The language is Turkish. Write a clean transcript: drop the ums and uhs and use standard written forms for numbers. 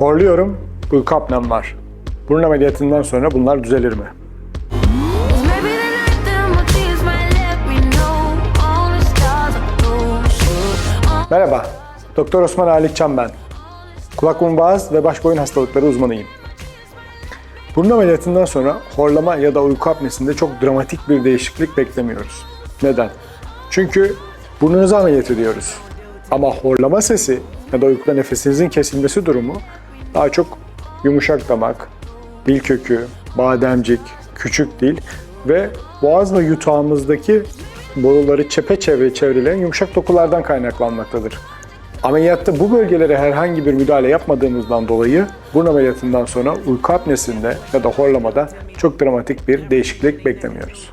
Horluyorum, uyku apnem var. Burun ameliyatından sonra bunlar düzelir mi? Merhaba, Doktor Osman Halikcan ben. Kulak burun boğaz ve baş boyun hastalıkları uzmanıyım. Burun ameliyatından sonra horlama ya da uyku apnesinde çok dramatik bir değişiklik beklemiyoruz. Neden? Çünkü burnunuzu ameliyat ediyoruz. Ama horlama sesi ya da uykuda nefesinizin kesilmesi durumu daha çok yumuşak damak, dil kökü, bademcik, küçük dil ve boğaz ve yutağımızdaki boruları çepeçevre çevreleyen yumuşak dokulardan kaynaklanmaktadır. Ameliyatta bu bölgelere herhangi bir müdahale yapmadığımızdan dolayı burun ameliyatından sonra uyku apnesinde ya da horlamada çok dramatik bir değişiklik beklemiyoruz.